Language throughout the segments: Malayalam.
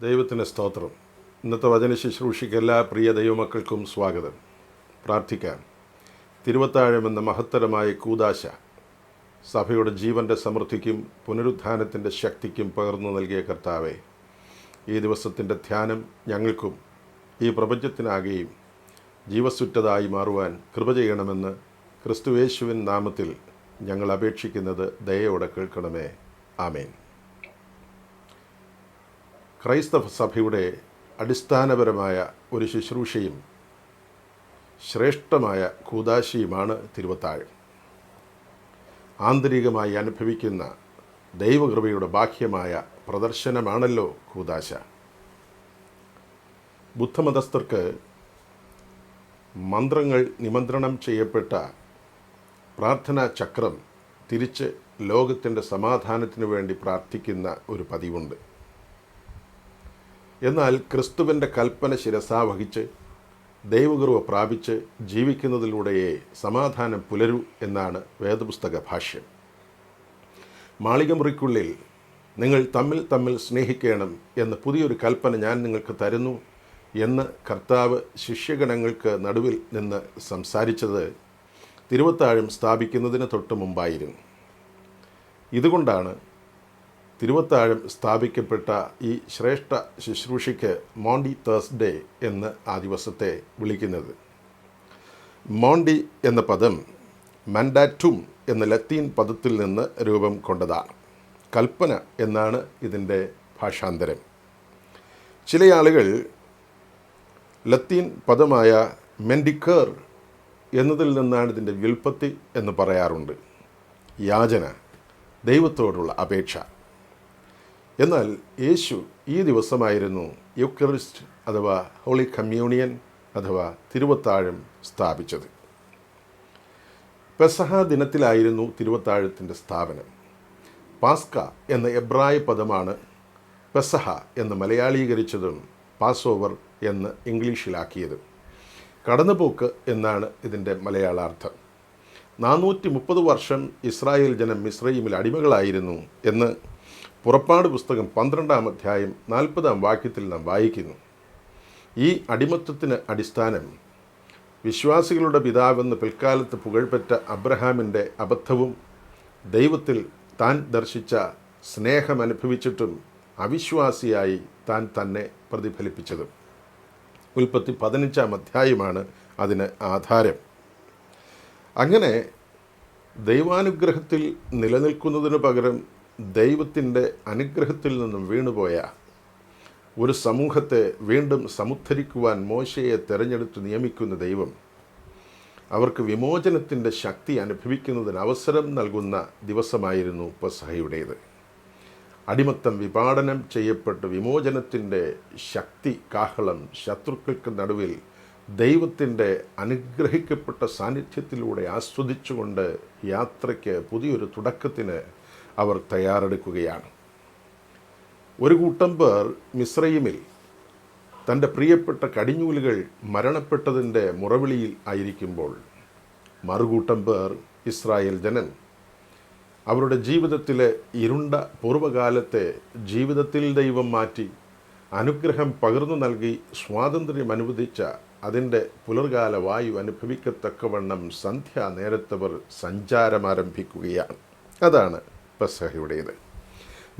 ദൈവത്തിന് സ്തോത്രം. ഇന്നത്തെ വചന ശുശ്രൂഷയ്ക്ക് എല്ലാ പ്രിയ ദൈവമക്കൾക്കും സ്വാഗതം. പ്രാർത്ഥിക്കാം. തിരുവത്താഴം എന്ന മഹത്തരമായ കൂദാശ സഭയുടെ ജീവൻ്റെ സമൃദ്ധിക്കും പുനരുത്ഥാനത്തിൻ്റെ ശക്തിക്കും പകർന്നു നൽകിയ കർത്താവെ, ഈ ദിവസത്തിൻ്റെ ധ്യാനം ഞങ്ങൾക്കും ഈ പ്രപഞ്ചത്തിനാകെയും ജീവസുറ്റതായി മാറുവാൻ കൃപ ചെയ്യണമെന്ന് ക്രിസ്തുയേശുവിൻ നാമത്തിൽ ഞങ്ങൾ അപേക്ഷിക്കുന്നത് ദയയോടെ കേൾക്കണമേ. ആമേൻ. ക്രൈസ്തവ സഭയുടെ അടിസ്ഥാനപരമായ ഒരു ശുശ്രൂഷയും ശ്രേഷ്ഠമായ കൂദാശയുമാണ് തിരുവത്താഴം. ആന്തരികമായി അനുഭവിക്കുന്ന ദൈവകൃപയുടെ ബാഹ്യമായ പ്രദർശനമാണല്ലോ കൂദാശ. ബുദ്ധമതസ്ഥർക്ക് മന്ത്രങ്ങൾ നിമന്ത്രണം ചെയ്യപ്പെട്ട പ്രാർത്ഥനാ ചക്രം തിരിച്ച് ലോകത്തിൻ്റെ സമാധാനത്തിനു വേണ്ടി പ്രാർത്ഥിക്കുന്ന ഒരു പതിവുണ്ട്. എന്നാൽ ക്രിസ്തുവിൻ്റെ കൽപ്പന ശിരസാവഹിച്ച് ദൈവകൃപ പ്രാപിച്ച് ജീവിക്കുന്നതിലൂടെയേ സമാധാനം പുലരൂ എന്നാണ് വേദപുസ്തക ഭാഷ്യം. മാളികമുറിക്കുള്ളിൽ നിങ്ങൾ തമ്മിൽ തമ്മിൽ സ്നേഹിക്കണം എന്ന പുതിയൊരു കൽപ്പന ഞാൻ നിങ്ങൾക്ക് തരുന്നു എന്ന് കർത്താവ് ശിഷ്യഗണങ്ങൾക്ക് നടുവിൽ നിന്ന് സംസാരിച്ചത് തിരുവത്താഴം സ്ഥാപിക്കുന്നതിന് തൊട്ട് മുമ്പായിരുന്നു. ഇതുകൊണ്ടാണ് തിരുവത്താഴം സ്ഥാപിക്കപ്പെട്ട ഈ ശ്രേഷ്ഠ ശുശ്രൂഷയ്ക്ക് മോണ്ടി തേഴ്സ്ഡേ എന്ന് ആ ദിവസത്തെ വിളിക്കുന്നത്. മോണ്ടി എന്ന പദം മാൻഡാറ്റും എന്ന ലത്തീൻ പദത്തിൽ നിന്ന് രൂപം കൊണ്ടതാണ്. കൽപ്പന എന്നാണ് ഇതിൻ്റെ ഭാഷാന്തരം. ചില ആളുകൾ ലത്തീൻ പദമായ മെൻഡിക്കേർ എന്നതിൽ നിന്നാണ് ഇതിൻ്റെ വ്യുൽപ്പത്തി എന്ന് പറയാറുണ്ട്. യാചന, ദൈവത്തോടുള്ള അപേക്ഷ. എന്നാൽ യേശു ഈ ദിവസമായിരുന്നു യൂക്കറിസ്റ്റ് അഥവാ ഹോളി കമ്മ്യൂണിയൻ അഥവാ തിരുവത്താഴം സ്ഥാപിച്ചത്. പെസഹ ദിനത്തിലായിരുന്നു തിരുവത്താഴത്തിൻ്റെ സ്ഥാപനം. പാസ്ക എന്ന എബ്രായ പദമാണ് പെസഹ എന്ന് മലയാളീകരിച്ചതും പാസ് ഓവർ എന്ന് ഇംഗ്ലീഷിലാക്കിയതും. കടന്നുപോക്ക് എന്നാണ് ഇതിൻ്റെ മലയാളാർത്ഥം. 430 വർഷം ഇസ്രായേൽ ജനം മിസ്രയീമിൽ അടിമകളായിരുന്നു എന്ന് പുറപ്പാട് പുസ്തകം 12-ാം അധ്യായം 40-ാം വാക്യത്തിൽ നാം വായിക്കുന്നു. ഈ അടിമത്വത്തിന് അടിസ്ഥാനം വിശ്വാസികളുടെ പിതാവെന്ന് പിൽക്കാലത്ത് പുകഴ്പെറ്റ അബ്രഹാമിൻ്റെ അബദ്ധവും ദൈവത്തിൽ താൻ ദർശിച്ച സ്നേഹമനുഭവിച്ചിട്ടും അവിശ്വാസിയായി താൻ തന്നെ പ്രതിഫലിപ്പിച്ചതും. ഉൽപ്പത്തി 15-ാം അധ്യായമാണ് അതിന് ആധാരം. അങ്ങനെ ദൈവാനുഗ്രഹത്തിൽ നിലനിൽക്കുന്നതിനു പകരം ദൈവത്തിൻ്റെ അനുഗ്രഹത്തിൽ നിന്നും വീണുപോയ ഒരു സമൂഹത്തെ വീണ്ടും സമുദ്ധരിക്കുവാൻ മോശയെ തിരഞ്ഞെടുത്ത് നിയമിക്കുന്ന ദൈവം അവർക്ക് വിമോചനത്തിൻ്റെ ശക്തി അനുഭവിക്കുന്നതിന് അവസരം നൽകുന്ന ദിവസമായിരുന്നു പെസഹയുടേത്. അടിമത്തം വിപാടനം ചെയ്യപ്പെട്ട് വിമോചനത്തിൻ്റെ ശക്തി കാഹളം ശത്രുക്കൾക്ക് നടുവിൽ ദൈവത്തിൻ്റെ അനുഗ്രഹിക്കപ്പെട്ട സാന്നിധ്യത്തിലൂടെ ആസ്വദിച്ചുകൊണ്ട് യാത്രയ്ക്ക് പുതിയൊരു തുടക്കത്തിന് അവർ തയ്യാറെടുക്കുകയാണ്. ഒരു കൂട്ടം പേർ മിസ്രയീമിൽ തൻ്റെ പ്രിയപ്പെട്ട കടിഞ്ഞൂലുകൾ മരണപ്പെട്ടതിൻ്റെ മുറവിളിയിൽ ആയിരിക്കുമ്പോൾ, മറുകൂട്ടം പേർ ഇസ്രായേൽ ജനം അവരുടെ ജീവിതത്തിലെ ഇരുണ്ട പൂർവ്വകാലത്തെ ജീവിതത്തിൽ ദൈവം മാറ്റി അനുഗ്രഹം പകർന്നു നൽകി സ്വാതന്ത്ര്യം അനുവദിച്ച അതിൻ്റെ പുലർകാല വായു അനുഭവിക്കത്തക്കവണ്ണം സന്ധ്യാനേരത്തവർ സഞ്ചാരമാരംഭിക്കുകയാണ്. അതാണ് പെസഹയുടേത്.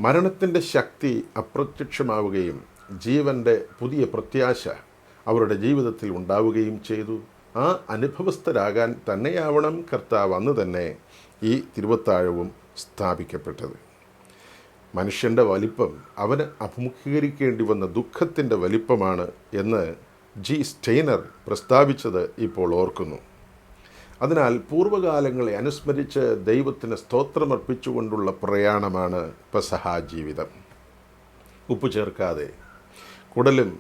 മരണത്തിൻ്റെ ശക്തി അപ്രത്യക്ഷമാവുകയും ജീവൻ്റെ പുതിയ പ്രത്യാശ അവരുടെ ജീവിതത്തിൽ ഉണ്ടാവുകയും ചെയ്തു. ആ അനുഭവസ്ഥരാകാൻ തന്നെയാവണം കർത്താവ് അന്ന് തന്നെ ഈ തിരുവത്താഴവും സ്ഥാപിക്കപ്പെട്ടത്. മനുഷ്യൻ്റെ വലിപ്പം അവന് അഭിമുഖീകരിക്കേണ്ടി വന്ന ദുഃഖത്തിൻ്റെ വലിപ്പമാണ് എന്ന് ജി സ്റ്റെയ്നർ പ്രസ്താവിച്ചത് ഇപ്പോൾ ഓർക്കുന്നു. അതിനാൽ പൂർവ്വകാലങ്ങളെ അനുസ്മരിച്ച് ദൈവത്തിന് സ്തോത്രമർപ്പിച്ചുകൊണ്ടുള്ള പ്രയാണമാണ് പെസഹ ജീവിതം. ഉപ്പ് ചേർക്കാതെ കുടലും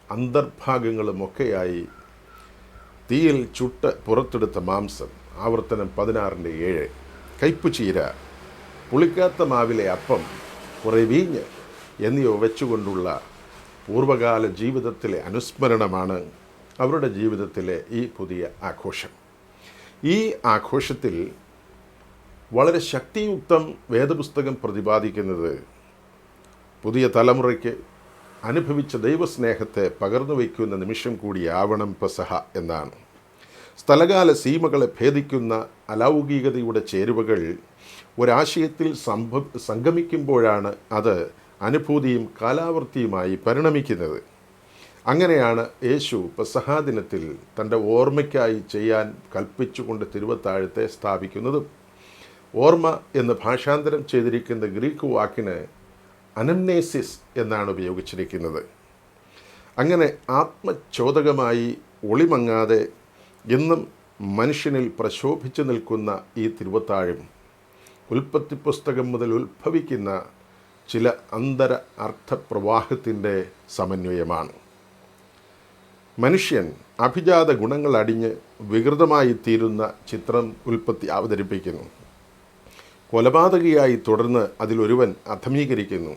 അന്തർഭാഗങ്ങളുമൊക്കെയായി തീയിൽ ചുട്ട് പുറത്തെടുത്ത മാംസം, ആവർത്തനം 16:7, കയ്പുചീര, പുളിക്കാത്ത മാവിലെ അപ്പം, കുറേ വീഞ്ഞ് എന്നിവ വെച്ചുകൊണ്ടുള്ള പൂർവ്വകാല ജീവിതത്തിലെ അനുസ്മരണമാണ് അവരുടെ ജീവിതത്തിലെ ഈ പുതിയ ആഘോഷം. ഈ ആഘോഷത്തിൽ വളരെ ശക്തിയുക്തം വേദപുസ്തകം പ്രതിപാദിക്കുന്നത് പുതിയ തലമുറയ്ക്ക് അനുഭവിച്ച ദൈവസ്നേഹത്തെ പകർന്നു വയ്ക്കുന്ന നിമിഷം കൂടിയാവണം പെസഹ എന്നാണ്. സ്ഥലകാല സീമകളെ ഭേദിക്കുന്ന അലൗകികതയുടെ ചേരുവകൾ ഒരാശയത്തിൽ സംഗമിക്കുമ്പോഴാണ് അത് അനുഭൂതിയും കാലാവർത്തിയുമായി പരിണമിക്കുന്നത്. അങ്ങനെയാണ് യേശു പെസഹാ ദിനത്തിൽ തൻ്റെ ഓർമ്മയ്ക്കായി ചെയ്യാൻ കൽപ്പിച്ചുകൊണ്ട് തിരുവത്താഴത്തെ സ്ഥാപിക്കുന്നതും. ഓർമ്മ എന്ന് ഭാഷാന്തരം ചെയ്തിരിക്കുന്ന ഗ്രീക്ക് വാക്കിന് അനംനേസിസ് എന്നാണ് ഉപയോഗിച്ചിരിക്കുന്നത്. അങ്ങനെ ആത്മചോദകമായി ഒളിമങ്ങാതെ എന്നും മനുഷ്യനിൽ പ്രശോഭിച്ചു നിൽക്കുന്ന ഈ തിരുവത്താഴം ഉൽപ്പത്തി പുസ്തകം മുതൽ ഉത്ഭവിക്കുന്ന ചില അന്തര അർത്ഥപ്രവാഹത്തിൻ്റെ സമന്വയമാണ്. മനുഷ്യൻ അഭിജാത ഗുണങ്ങൾ അടിഞ്ഞ് വികൃതമായി തീരുന്ന ചിത്രം ഉൽപ്പത്തി അവതരിപ്പിക്കുന്നു. കൊലപാതകിയായി തുടർന്ന് അതിലൊരുവൻ അധമീകരിക്കുന്നു.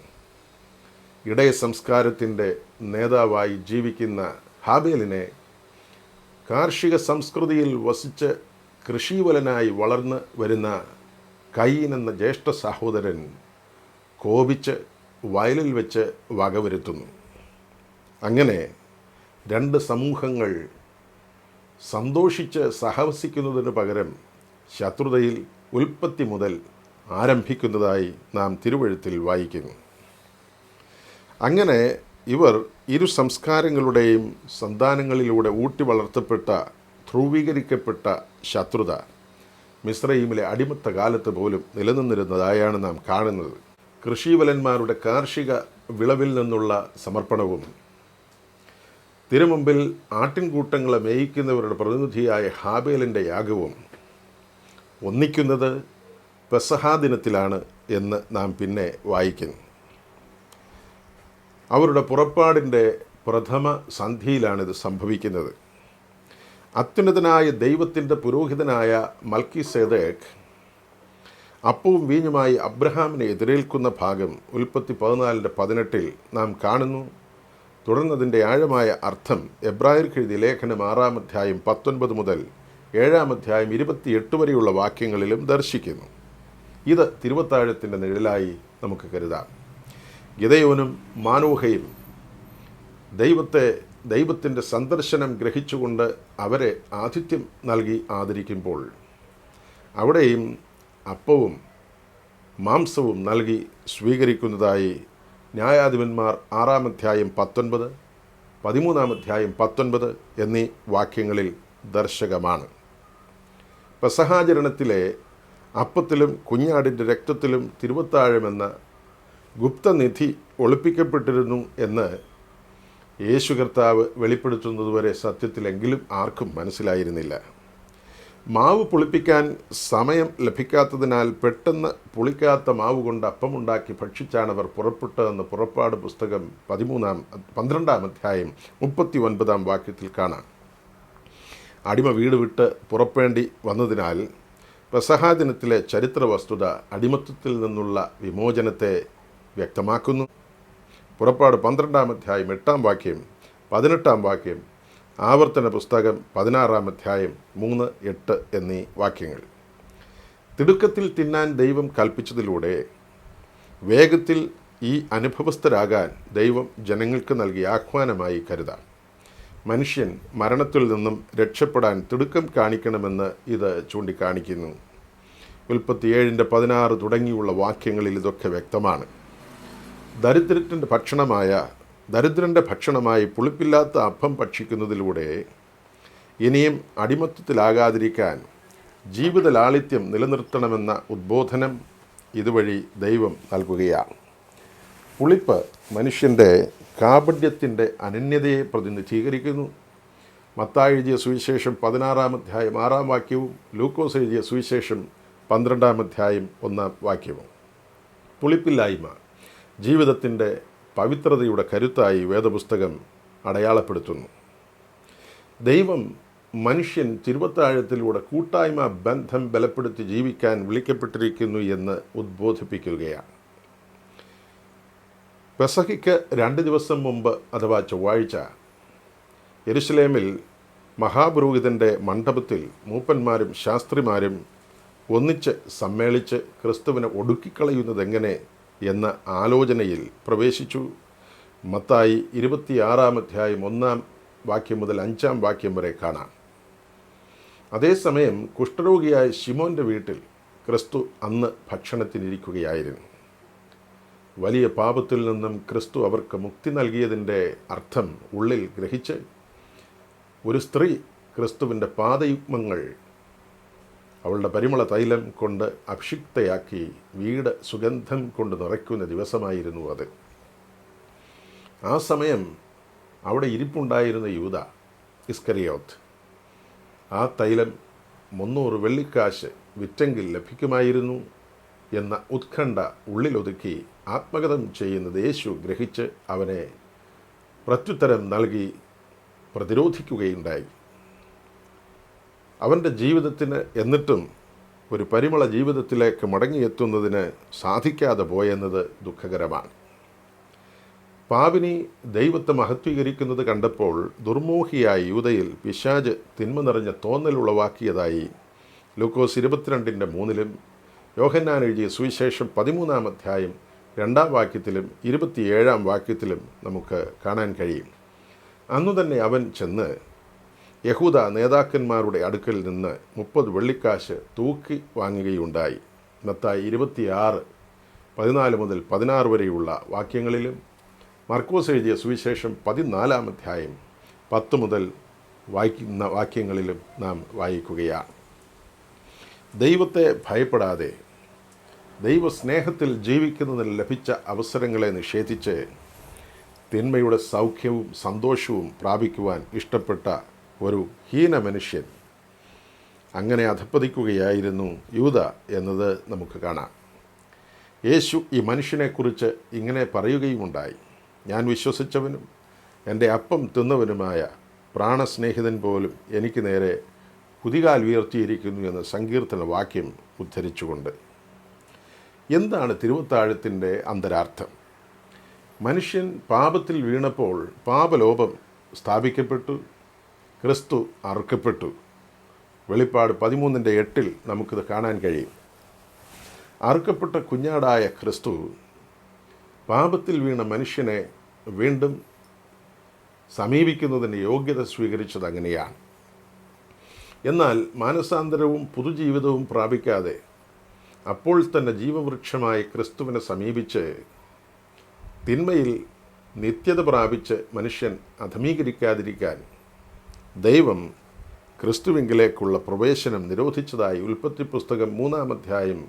ഇടയ സംസ്കാരത്തിൻ്റെ നേതാവായി ജീവിക്കുന്ന ഹാബേലിനെ കാർഷിക സംസ്കൃതിയിൽ വസിച്ച് കൃഷിവലനായി വളർന്ന് വരുന്ന കയീൻ എന്ന ജ്യേഷ്ഠ സഹോദരൻ കോപിച്ച് വയലിൽ വെച്ച് വകവരുത്തുന്നു. അങ്ങനെ രണ്ട് സമൂഹങ്ങൾ സന്തോഷിച്ച് സഹവസിക്കുന്നതിന് പകരം ശത്രുതയിൽ ഉൽപ്പത്തി മുതൽ ആരംഭിക്കുന്നതായി നാം തിരുവെഴുത്തിൽ വായിക്കുന്നു. അങ്ങനെ ഇവർ ഇരു സംസ്കാരങ്ങളുടെയും സന്താനങ്ങളിലൂടെ ഊട്ടി വളർത്തപ്പെട്ട ധ്രുവീകരിക്കപ്പെട്ട ശത്രുത മിസ്രയീമിലെ അടിമത്ത കാലത്ത് പോലും നിലനിന്നിരുന്നതായാണ് നാം കാണുന്നത്. കൃഷിവലന്മാരുടെ കാർഷിക വിളവിൽ നിന്നുള്ള സമർപ്പണവും തിരുമുമ്പിൽ ആട്ടിൻകൂട്ടങ്ങളെ മേയിക്കുന്നവരുടെ പ്രതിനിധിയായ ഹാബേലിൻ്റെ യാഗവും ഒന്നിക്കുന്നത് പെസഹാ ദിനത്തിലാണ് എന്ന് നാം പിന്നെ വായിക്കുന്നു. അവരുടെ പുറപ്പാടിൻ്റെ പ്രഥമ സന്ധിയിലാണിത് സംഭവിക്കുന്നത്. അത്യുന്നതനായ ദൈവത്തിൻ്റെ പുരോഹിതനായ മൽക്കിസേദെക്ക് അപ്പവും വീഞ്ഞുമായി അബ്രഹാമിനെ എതിരേൽക്കുന്ന ഭാഗം ഉൽപ്പത്തി 14:18 നാം കാണുന്നു. തുടർന്നതിൻ്റെ ആഴമായ അർത്ഥം എബ്രായർക്ക് എഴുതിയ ലേഖനം 6-ാം അധ്യായം 19 മുതൽ 7-ാം അധ്യായം 28 വരെയുള്ള വാക്യങ്ങളിലും ദർശിക്കുന്നു. ഇത് തിരുവത്താഴത്തിൻ്റെ നിഴലായി നമുക്ക് കരുതാം. ഗിദെയോനും മാനോഹയും ദൈവത്തിൻ്റെ സന്ദർശനം ഗ്രഹിച്ചുകൊണ്ട് അവരെ ആതിഥ്യം നൽകി ആദരിക്കുമ്പോൾ അവിടെയും അപ്പവും മാംസവും നൽകി സ്വീകരിക്കുന്നതായി ന്യായാധിപന്മാർ 6-ാം അധ്യായം 19, 13-ാം അധ്യായം 19 എന്നീ വാക്യങ്ങളിൽ ദർശകമാണ്. പെസഹാചരണത്തിലെ അപ്പത്തിലും കുഞ്ഞാടിൻ്റെ രക്തത്തിലും തിരുവത്താഴമെന്ന ഗുപ്തനിധി ഒളിപ്പിക്കപ്പെട്ടിരുന്നു എന്ന് യേശു കർത്താവ് വെളിപ്പെടുത്തുന്നതുവരെ സത്യത്തിലെങ്കിലും ആർക്കും മനസ്സിലായിരുന്നില്ല. മാവ് പുളിപ്പിക്കാൻ സമയം ലഭിക്കാത്തതിനാൽ പെട്ടെന്ന് പുളിക്കാത്ത മാവ് കൊണ്ട് അപ്പമുണ്ടാക്കി ഭക്ഷിച്ചാണവർ പുറപ്പെട്ടതെന്ന് പുറപ്പാട് പുസ്തകം 12-ാം അധ്യായം 39-ാം വാക്യത്തിൽ കാണാം. അടിമ വീട് വിട്ട് പുറപ്പെടേണ്ടി വന്നതിനാൽ പെസഹാ ദിനത്തിലെ ചരിത്ര വസ്തുത അടിമത്തത്തിൽ നിന്നുള്ള വിമോചനത്തെ വ്യക്തമാക്കുന്നു. പുറപ്പാട് 12-ാം അധ്യായം 8-ാം വാക്യം, 18-ാം വാക്യം, ആവർത്തന പുസ്തകം 16-ാം അധ്യായം 3, 8 എന്നീ വാക്യങ്ങൾ. തിടുക്കത്തിൽ തിന്നാൻ ദൈവം കൽപ്പിച്ചതിലൂടെ വേഗത്തിൽ ഈ അനുഭവസ്ഥരാകാൻ ദൈവം ജനങ്ങൾക്ക് നൽകിയ ആഹ്വാനമായി കരുതാം. മനുഷ്യൻ മരണത്തിൽ നിന്നും രക്ഷപ്പെടാൻ തിടുക്കം കാണിക്കണമെന്ന് ഇത് ചൂണ്ടിക്കാണിക്കുന്നു. ഉൽപ്പത്തി 7:16 തുടങ്ങിയുള്ള വാക്യങ്ങളിൽ ഇതൊക്കെ വ്യക്തമാണ്. ദരിദ്രൻ്റെ ഭക്ഷണമായി പുളിപ്പില്ലാത്ത അപ്പം ഭക്ഷിക്കുന്നതിലൂടെ ഇനിയും അടിമത്തത്തിലാകാതിരിക്കാൻ ജീവിത ലാളിത്യം നിലനിർത്തണമെന്ന ഉദ്ബോധനം ഇതുവഴി ദൈവം നൽകുകയാണ്. പുളിപ്പ് മനുഷ്യൻ്റെ കാപഢ്യത്തിൻ്റെ അനന്യതയെ പ്രതിനിധീകരിക്കുന്നു. മത്തായി എഴുതിയ സുവിശേഷം 16-ാം അധ്യായം 6-ാം വാക്യവും ലൂക്കോസ് എഴുതിയ സുവിശേഷം 12-ാം അധ്യായം 1-ാം വാക്യവും. പുളിപ്പില്ലായ്മ ജീവിതത്തിൻ്റെ പവിത്രതയുടെ കരുത്തായി വേദപുസ്തകം അടയാളപ്പെടുത്തുന്നു. ദൈവം മനുഷ്യൻ തിരുവത്താഴത്തിലൂടെ കൂട്ടായ്മ ബന്ധം ബലപ്പെടുത്തി ജീവിക്കാൻ വിളിക്കപ്പെട്ടിരിക്കുന്നു എന്ന് ഉദ്ബോധിപ്പിക്കുകയാണ്. പെസഹയ്ക്ക് 2 ദിവസം മുമ്പ് അഥവാ ചൊവ്വാഴ്ച യെരുശലേമിൽ മഹാപുരോഹിതൻ്റെ മണ്ഡപത്തിൽ മൂപ്പന്മാരും ശാസ്ത്രിമാരും ഒന്നിച്ച് സമ്മേളിച്ച് ക്രിസ്തുവിനെ ഒടുക്കിക്കളയുന്നതെങ്ങനെ എന്ന ആലോചനയിൽ പ്രവേശിച്ചു. മത്തായി 26 അധ്യായം 1 വാക്യം മുതൽ 5 വാക്യം വരെ കാണാം. അതേസമയം കുഷ്ഠരോഗിയായ ശിമോൻ്റെ വീട്ടിൽ ക്രിസ്തു അന്ന് ഭക്ഷണത്തിനിരിക്കുകയായിരുന്നു. വലിയ പാപത്തിൽ നിന്നും ക്രിസ്തു അവർക്ക് മുക്തി നൽകിയതിൻ്റെ അർത്ഥം ഉള്ളിൽ ഗ്രഹിച്ച് ഒരു സ്ത്രീ ക്രിസ്തുവിൻ്റെ പാദയുഗ്മങ്ങൾ അവളുടെ പരിമള തൈലം കൊണ്ട് അഭിഷിക്തയാക്കി വീട് സുഗന്ധം കൊണ്ട് നിറയ്ക്കുന്ന ദിവസമായിരുന്നു അത്. ആ സമയം അവിടെ ഇരിപ്പുണ്ടായിരുന്ന യൂദ ഇസ്കറിയോത്ത് ആ തൈലം 300 വെള്ളിക്കാശ് വിറ്റെങ്കിൽ ലഭിക്കുമായിരുന്നു എന്ന ഉത്കണ്ഠ ഉള്ളിലൊതുക്കി ആത്മഗതം ചെയ്യുന്നത് യേശു ഗ്രഹിച്ച് അവനെ പ്രത്യുത്തരം നൽകി പ്രതിരോധിക്കുകയുണ്ടായി. അവൻ്റെ ജീവിതത്തിന് എന്നിട്ടും ഒരു പരിമള ജീവിതത്തിലേക്ക് മടങ്ങിയെത്തുന്നതിന് സാധിക്കാതെ പോയെന്നത് ദുഃഖകരമാണ്. പാപിനി ദൈവത്തെ മഹത്വീകരിക്കുന്നത് കണ്ടപ്പോൾ ദുർമോഹിയായ യൂദയിൽ പിശാച് തിന്മ നിറഞ്ഞ തോന്നലുളവാക്കിയതായി ലൂക്കോസ് 22:3 യോഹന്നാൻ എഴുതിയ സുവിശേഷം 13 അധ്യായം 2 വാക്യത്തിലും 27 വാക്യത്തിലും നമുക്ക് കാണാൻ കഴിയും. അന്നു തന്നെ അവൻ ചെന്ന് യഹൂദ നേതാക്കന്മാരുടെ അടുക്കൽ നിന്ന് 30 വെള്ളിക്കാശ് തൂക്കി വാങ്ങുകയുണ്ടായി. മത്തായി 26:14 മുതൽ 16 വരെയുള്ള വാക്യങ്ങളിലും മർക്കോസ് എഴുതിയ സുവിശേഷം 14 അധ്യായം 10 മുതൽ വായിക്കുന്ന വാക്യങ്ങളിലും നാം വായിക്കുകയാണ്. ദൈവത്തെ ഭയപ്പെടാതെ ദൈവസ്നേഹത്തിൽ ജീവിക്കുന്നതിന് ലഭിച്ച അവസരങ്ങളെ നിഷേധിച്ച് തിന്മയുടെ സൗഖ്യവും സന്തോഷവും പ്രാപിക്കുവാൻ ഇഷ്ടപ്പെട്ട ഒരു ഹീന മനുഷ്യൻ അങ്ങനെ അധപ്പതിക്കുകയായിരുന്നു യൂദ എന്നത് നമുക്ക് കാണാം. യേശു ഈ മനുഷ്യനെക്കുറിച്ച് ഇങ്ങനെ പറയുകയുമുണ്ടായി: ഞാൻ വിശ്വസിച്ചവനും എൻ്റെ അപ്പം തിന്നവനുമായ പ്രാണസ്നേഹിതൻ പോലും എനിക്ക് നേരെ കുതികാൽ ഉയർത്തിയിരിക്കുന്നു എന്ന സങ്കീർത്തന വാക്യം ഉദ്ധരിച്ചുകൊണ്ട്. എന്താണ് തിരുവത്താഴത്തിൻ്റെ അന്തരാർത്ഥം? മനുഷ്യൻ പാപത്തിൽ വീണപ്പോൾ പാപലോപം സ്ഥാപിക്കപ്പെട്ടു, ക്രിസ്തു അറുക്കപ്പെട്ടു. വെളിപ്പാട് 13:8 നമുക്കിത് കാണാൻ കഴിയും. അറുക്കപ്പെട്ട കുഞ്ഞാടായ ക്രിസ്തു പാപത്തിൽ വീണ മനുഷ്യനെ വീണ്ടും സമീപിക്കുന്നതിന് യോഗ്യത സ്വീകരിച്ചത് അങ്ങനെയാണ്. എന്നാൽ മാനസാന്തരവും പുതുജീവിതവും പ്രാപിക്കാതെ അപ്പോൾ തന്നെ ജീവവൃക്ഷമായ ക്രിസ്തുവിനെ സമീപിച്ച് തിന്മയിൽ നിത്യത പ്രാപിച്ച് മനുഷ്യൻ അധമീകരിക്കാതിരിക്കാൻ ദൈവം ക്രിസ്തുവിങ്കിലേക്കുള്ള പ്രവേശനം നിരോധിച്ചതായി ഉൽപ്പത്തി പുസ്തകം 3 അധ്യായം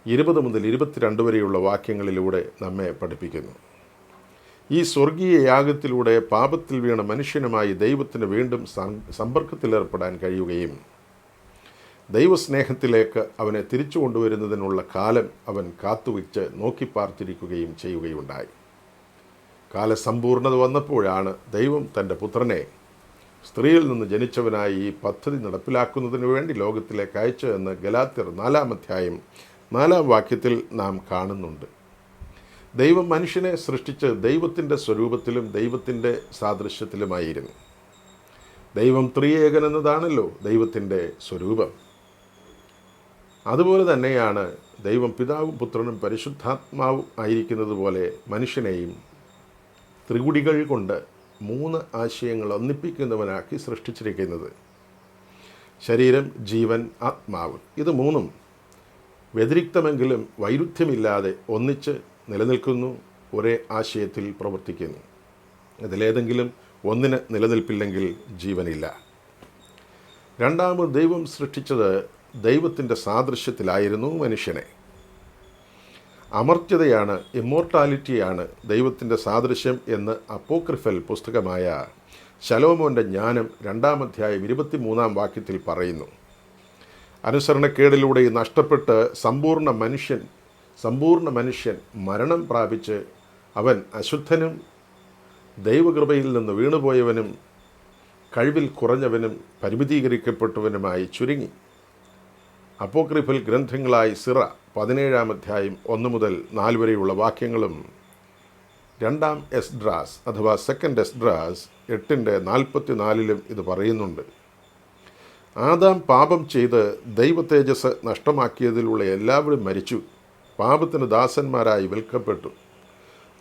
20 മുതൽ 22 വരെയുള്ള വാക്യങ്ങളിലൂടെ നമ്മെ പഠിപ്പിക്കുന്നു. ഈ സ്വർഗീയ യാഗത്തിലൂടെ പാപത്തിൽ വീണ മനുഷ്യനുമായി ദൈവത്തിന് വീണ്ടും സമ്പർക്കത്തിലേർപ്പെടാൻ കഴിയുകയും ദൈവസ്നേഹത്തിലേക്ക് അവനെ തിരിച്ചു കൊണ്ടുവരുന്നതിനുള്ള കാലം അവൻ കാത്തുവെച്ച് നോക്കിപ്പാർത്തിരിക്കുകയും ചെയ്യുകയുണ്ടായി. കാലസമ്പൂർണത വന്നപ്പോഴാണ് ദൈവം തൻ്റെ പുത്രനെ സ്ത്രീയിൽ നിന്ന് ജനിച്ചവനായി ഈ പദ്ധതി നടപ്പിലാക്കുന്നതിനു വേണ്ടി ലോകത്തിലേക്ക് അയച്ചതെന്ന് ഗലാത്യർ 4 അധ്യായം 4 വാക്യത്തിൽ നാം കാണുന്നുണ്ട്. ദൈവം മനുഷ്യനെ സൃഷ്ടിച്ച് ദൈവത്തിൻ്റെ സ്വരൂപത്തിലും ദൈവത്തിൻ്റെ സാദൃശ്യത്തിലുമായിരുന്നു. ദൈവം ത്രിയേകൻ എന്നതാണല്ലോ ദൈവത്തിൻ്റെ സ്വരൂപം. അതുപോലെ തന്നെയാണ് ദൈവം പിതാവും പുത്രനും പരിശുദ്ധാത്മാവും ആയിരിക്കുന്നത് പോലെ മനുഷ്യനെയും ത്രികുടികൾ കൊണ്ട് 3 ആശയങ്ങൾ ഒന്നിപ്പിക്കുന്നവനാക്കി സൃഷ്ടിച്ചിരിക്കുന്നത്. ശരീരം, ജീവൻ, ആത്മാവ്, ഇത് 3 വ്യതിരിക്തമെങ്കിലും വൈരുദ്ധ്യമില്ലാതെ ഒന്നിച്ച് നിലനിൽക്കുന്നു, ഒരേ ആശയത്തിൽ പ്രവർത്തിക്കുന്നു. ഇതിലേതെങ്കിലും ഒന്നിന് നിലനിൽപ്പില്ലെങ്കിൽ ജീവനില്ല. രണ്ടാമത് ദൈവം സൃഷ്ടിച്ചത് ദൈവത്തിൻ്റെ സാദൃശ്യത്തിലായിരുന്നു മനുഷ്യനെ. അമർത്യതയാണ്, ഇമ്മോർട്ടാലിറ്റിയാണ് ദൈവത്തിൻ്റെ സാദൃശ്യം എന്ന് അപ്പോക്രിഫൽ പുസ്തകമായ ശലോമോൻ്റെ ജ്ഞാനം 2 അധ്യായം 23 വാക്യത്തിൽ പറയുന്നു. അനുസരണക്കേടിലൂടെ നഷ്ടപ്പെട്ട് സമ്പൂർണ്ണ മനുഷ്യൻ മരണം പ്രാപിച്ച് അവൻ അശുദ്ധനും ദൈവകൃപയിൽ നിന്ന് വീണുപോയവനും കഴിവിൽ കുറഞ്ഞവനും പരിമിതീകരിക്കപ്പെട്ടവനുമായി ചുരുങ്ങി. അപ്പോക്രിഫൽ ഗ്രന്ഥങ്ങളായി സിറ 17 അധ്യായം 1 മുതൽ 4 വരെയുള്ള വാക്യങ്ങളും 2 എസ്ഡ്രാസ് അഥവാ സെക്കൻഡ് എസ്ഡ്രാസ് 8:44 ഇത് പറയുന്നുണ്ട്. ആദാം പാപം ചെയ്ത് ദൈവ തേജസ് നഷ്ടമാക്കിയതിലുള്ള എല്ലാവരും മരിച്ചു, പാപത്തിന് ദാസന്മാരായി വിൽക്കപ്പെട്ടു.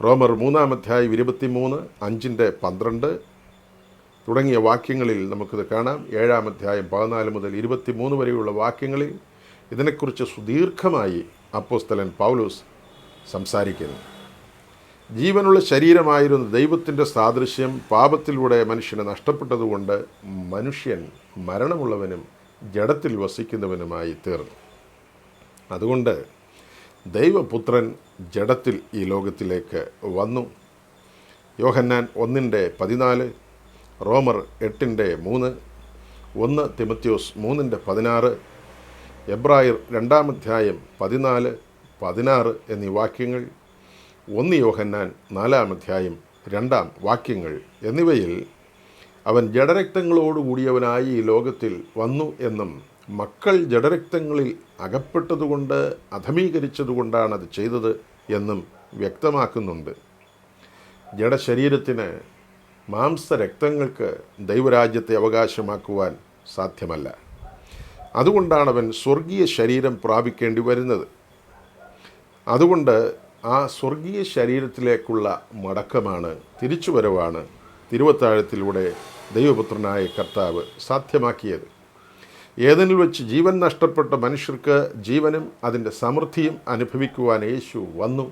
റോമർ 3-ാം 23, 5-12 തുടങ്ങിയ വാക്യങ്ങളിൽ നമുക്കിത് കാണാം. 7-ാം 14 മുതൽ 23 വരെയുള്ള വാക്യങ്ങളിൽ ഇതിനെക്കുറിച്ച് സുദീർഘമായി അപ്പോസ്തലൻ പൗലോസ് സംസാരിക്കുന്നു. ജീവനുള്ള ശരീരമായിരുന്ന ദൈവത്തിൻ്റെ സാദൃശ്യം പാപത്തിലൂടെ മനുഷ്യന് നഷ്ടപ്പെട്ടതുകൊണ്ട് മനുഷ്യൻ മരണമുള്ളവനും ജഡത്തിൽ വസിക്കുന്നവനുമായി തീർന്നു. അതുകൊണ്ട് ദൈവപുത്രൻ ജഡത്തിൽ ഈ ലോകത്തിലേക്ക് വന്നു. യോഹന്നാൻ 1:14, റോമർ 8:3, 1 തിമോഥെയോസ് 3:16, എബ്രായർ 2-ാം 14, 16 എന്നീ വാക്യങ്ങൾ, 1 യോഹന്നാൻ 4-ാം 2 വാക്യങ്ങൾ എന്നിവയിൽ അവൻ ജഡരക്തങ്ങളോടുകൂടിയവനായി ഈ ലോകത്തിൽ വന്നു എന്നും മക്കൾ ജഡരക്തങ്ങളിൽ അകപ്പെട്ടതുകൊണ്ട് അധമീകരിച്ചതുകൊണ്ടാണ് അത് ചെയ്തത് എന്നും വ്യക്തമാക്കുന്നുണ്ട്. ജഡശരീരത്തിന് മാംസരക്തങ്ങൾക്ക് ദൈവരാജ്യത്തെ അവകാശമാക്കുവാൻ സാധ്യമല്ല. അതുകൊണ്ടാണ് അവൻ സ്വർഗീയ ശരീരം പ്രാപിക്കേണ്ടി വരുന്നത്. അതുകൊണ്ട് ആ സ്വർഗീയ ശരീരത്തിലേക്കുള്ള മടക്കമാണ്, തിരിച്ചുവരവാണ് തിരുവത്താഴത്തിലൂടെ ദൈവപുത്രനായ കർത്താവ് സാധ്യമാക്കിയത്. ഏദനിൽ വെച്ച് ജീവൻ നഷ്ടപ്പെട്ട മനുഷ്യർക്ക് ജീവനും അതിൻ്റെ സമൃദ്ധിയും അനുഭവിക്കുവാൻ യേശു വന്നു.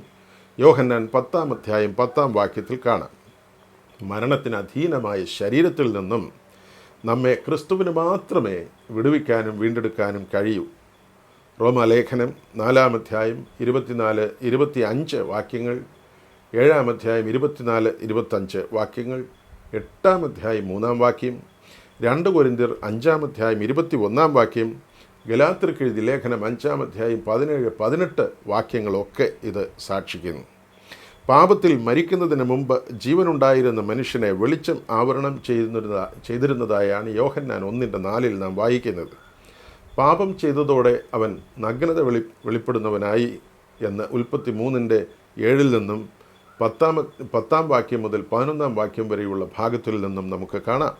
യോഹന്നാൻ 10-ാം 10 വാക്യത്തിൽ കാണാം. മരണത്തിന് അധീനമായ ശരീരത്തിൽ നിന്നും നമ്മെ ക്രിസ്തുവിന് മാത്രമേ വിടുവിക്കാനും വീണ്ടെടുക്കാനും കഴിയൂ. റോമാലേഖനം 4-ാം 24, 25 വാക്യങ്ങൾ, 7-ാം 24, 25 വാക്യങ്ങൾ, 8-ാം 3 വാക്യം, 2 കൊരിന്ത്യർ 5-ാം 21 വാക്യം, ഗലാത്യർക്ക് എഴുതിയ ലേഖനം 5-ാം 17, 18 വാക്യങ്ങളൊക്കെ ഇത് സാക്ഷിക്കുന്നു. പാപത്തിൽ മരിക്കുന്നതിന് മുമ്പ് ജീവനുണ്ടായിരുന്ന മനുഷ്യനെ വെളിച്ചം ആവരണം ചെയ്തിരുന്നതായാണ് യോഹന്നാൻ 1:4 നാം വായിക്കുന്നത്. പാപം ചെയ്തതോടെ അവൻ നഗ്നത വെളിപ്പെടുന്നവനായി എന്ന് ഉൽപ്പത്തി 3:7 നിന്നും 10-ാം വാക്യം മുതൽ 11-ാം വാക്യം വരെയുള്ള ഭാഗത്തിൽ നിന്നും നമുക്ക് കാണാം.